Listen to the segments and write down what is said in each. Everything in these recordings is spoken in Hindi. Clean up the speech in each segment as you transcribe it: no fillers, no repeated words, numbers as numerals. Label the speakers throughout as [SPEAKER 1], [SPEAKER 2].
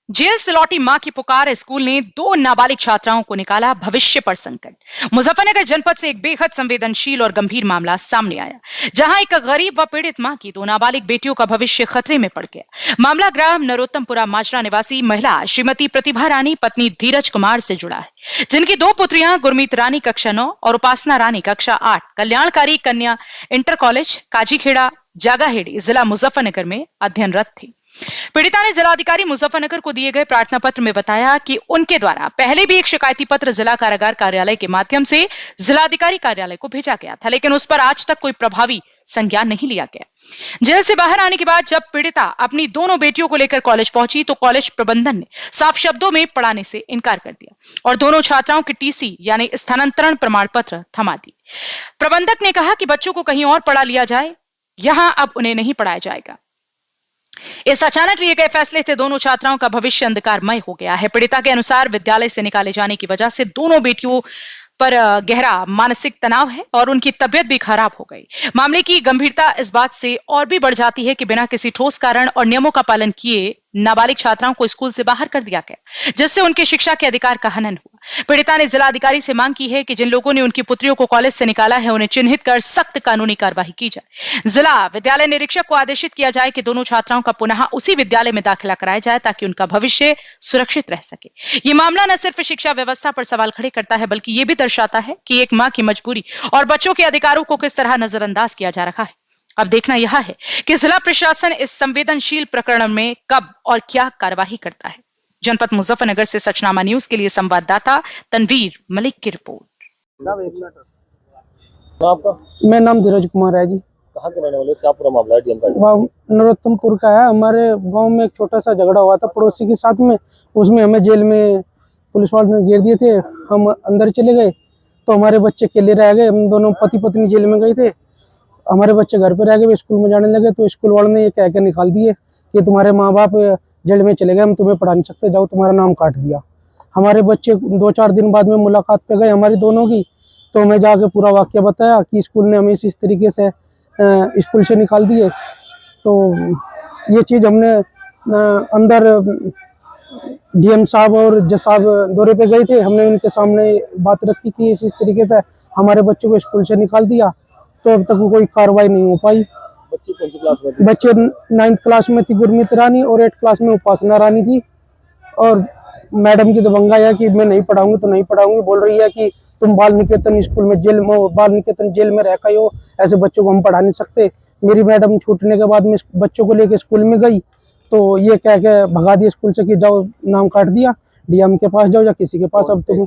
[SPEAKER 1] जेल से लौटी मां की पुकार, स्कूल ने 2 नाबालिग छात्राओं को निकाला भविष्य पर संकट। मुजफ्फरनगर जनपद से एक बेहद संवेदनशील और गंभीर मामला सामने आया, जहां एक गरीब व पीड़ित मां की 2 नाबालिग बेटियों का भविष्य खतरे में पड़ गया। मामला ग्राम नरोत्तमपुरा माजरा निवासी महिला श्रीमती प्रतिभा रानी पत्नी धीरज कुमार से जुड़ा है, जिनकी 2 पुत्रियां गुरमीत रानी कक्षा 9 और उपासना रानी कक्षा 8 कल्याणकारी कन्या इंटर कॉलेज काजीखेड़ा जागाहेड़ी जिला मुजफ्फरनगर में अध्ययनरत थी। पीड़िता ने जिलाधिकारी मुजफ्फरनगर को दिए गए प्रार्थना पत्र में बताया कि उनके द्वारा पहले भी एक शिकायती पत्र जिला कारागार कार्यालय के माध्यम से जिलाधिकारी कार्यालय को भेजा गया था, लेकिन उस पर आज तक कोई प्रभावी संज्ञान नहीं लिया गया। जेल से बाहर आने के बाद जब पीड़िता अपनी दोनों बेटियों को लेकर कॉलेज पहुंची तो कॉलेज प्रबंधन ने साफ शब्दों में पढ़ाने से इनकार कर दिया और दोनों छात्राओं की टीसी यानी स्थानांतरण प्रमाण पत्र थमा दी। प्रबंधक ने कहा कि बच्चों को कहीं और पढ़ा लिया जाए, यहां अब उन्हें नहीं पढ़ाया जाएगा। इस अचानक लिए गए फैसले से दोनों छात्राओं का भविष्य अंधकारमय हो गया है। पीड़िता के अनुसार विद्यालय से निकाले जाने की वजह से दोनों बेटियों पर गहरा मानसिक तनाव है और उनकी तबीयत भी खराब हो गई। मामले की गंभीरता इस बात से और भी बढ़ जाती है कि बिना किसी ठोस कारण और नियमों का पालन किए नाबालिग छात्राओं को स्कूल से बाहर कर दिया गया, जिससे उनके शिक्षा के अधिकार का हनन हुआ। पीड़िता ने जिलाधिकारी से मांग की है कि जिन लोगों ने उनकी पुत्रियों को कॉलेज से निकाला है, उन्हें चिन्हित कर सख्त कानूनी कार्रवाई की जाए। जिला विद्यालय निरीक्षक को आदेशित किया जाए कि दोनों छात्राओं का पुनः उसी विद्यालय में दाखिला कराया जाए ताकि उनका भविष्य सुरक्षित रह सके। ये मामला न सिर्फ शिक्षा व्यवस्था पर सवाल खड़े करता है, बल्कि ये भी दर्शाता है कि एक मां की मजबूरी और बच्चों के अधिकारों को किस तरह नजरअंदाज किया जा रहा है। अब देखना यह है कि जिला प्रशासन इस संवेदनशील प्रकरण में कब और क्या कार्यवाही करता है। जनपद मुजफ्फरनगर से सचनामा न्यूज के लिए संवाददाता तनवीर मलिक की रिपोर्ट।
[SPEAKER 2] आपका
[SPEAKER 3] मेरा नाम धीरज कुमार है जी।
[SPEAKER 2] कहाँ के रहने वाले? क्या पूरा मामला है डीएम का?
[SPEAKER 3] नरोत्तमपुर का है। हमारे गांव में एक छोटा सा झगड़ा हुआ था पड़ोसी के साथ में, उसमें हमें जेल में पुलिस वालों ने घेर दिए थे। हम अंदर चले गए तो हमारे बच्चे अकेले रह गए। हम दोनों पति पत्नी जेल में गए थे, हमारे बच्चे घर पे रह गए। वे स्कूल में जाने लगे तो स्कूल वालों ने ये कह के निकाल दिए कि तुम्हारे माँ बाप जेल में चले गए, हम तुम्हें पढ़ा नहीं सकते, जाओ, तुम्हारा नाम काट दिया। हमारे बच्चे 2-4 दिन बाद में मुलाकात पे गए हमारी दोनों की, तो हमें जाके पूरा वाक्य बताया कि स्कूल ने हमें इस तरीके से स्कूल से निकाल दिए। तो ये चीज़ हमने अंदर डीएम साहब और जज साहब दौरे पे गए थे, हमने उनके सामने बात रखी कि इस तरीके से हमारे बच्चों को स्कूल से निकाल दिया, तो अब तक कोई कार्रवाई नहीं हो पाई।
[SPEAKER 2] बच्चे कौन सी क्लास में थे?
[SPEAKER 3] बच्चे 9th क्लास में थी गुरमीत रानी और 8th क्लास में उपासना रानी थी। और मैडम की दबंगा है कि मैं नहीं पढ़ाऊंगी तो नहीं पढ़ाऊंगी, बोल रही है कि तुम बाल निकेतन स्कूल में बाल निकेतन जेल में रह गए हो, ऐसे बच्चों को हम पढ़ा नहीं सकते। मेरी मैडम छूटने के बाद में बच्चों को लेकर स्कूल में गई तो ये कह के भगा दिया स्कूल से कि जाओ, नाम काट दिया, डीएम के पास जाओ या किसी के पास। अब तुम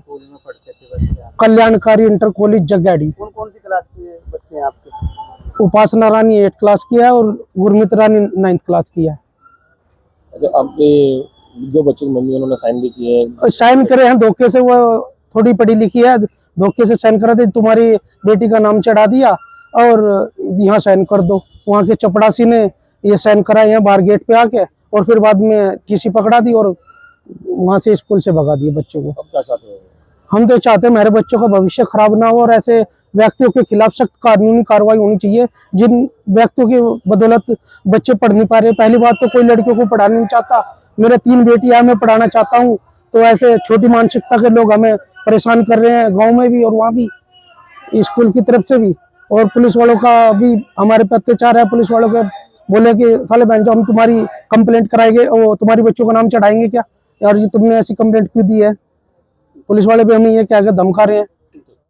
[SPEAKER 3] कल्याणकारी इंटर कॉलेज जगाड़ी।
[SPEAKER 4] कौन कौन सी क्लास के बच्चे हैं आपके?
[SPEAKER 3] उपासना रानी 8th क्लास की है और गुरमीत रानी 9th क्लास की है।
[SPEAKER 2] अच्छा, आपके जो बच्चों की मम्मी उन्होंने साइन भी किए?
[SPEAKER 3] साइन करे हैं धोखे से, वो थोड़ी पढ़ी लिखी है, धोखे से साइन करा दे, तुम्हारी बेटी का नाम चढ़ा दिया और यहाँ साइन कर दो। वहाँ के चपड़ासी ने ये साइन कराए हैं बाहर गेट पे आके, और फिर बाद में टीसी पकड़ा दी और वहाँ से स्कूल से भगा दिए बच्चों को।
[SPEAKER 2] अब क्या चाहते हो?
[SPEAKER 3] हम तो चाहते हैं मेरे बच्चों का भविष्य खराब ना हो और ऐसे व्यक्तियों के खिलाफ सख्त कानूनी कार्रवाई होनी चाहिए जिन व्यक्तियों की बदौलत बच्चे पढ़ नहीं पा रहे। पहली बात तो कोई लड़कियों को पढ़ाना नहीं चाहता, मेरे 3 बेटियां मैं पढ़ाना चाहता हूं, तो ऐसे छोटी मानसिकता के लोग हमें परेशान कर रहे हैं, गांव में भी और वहाँ भी स्कूल की तरफ से भी। और पुलिस वालों का भी हमारे पे अत्याचार है। पुलिस वालों के बोले कि साले बहन जो हम तुम्हारी कंप्लेंट कराएंगे और तुम्हारी बच्चों का नाम चढ़ाएंगे क्या, यार ये तुमने ऐसी कंप्लेंट क्यों दी है। पुलिस वाले भी हमें ये क्या धमका रहे हैं।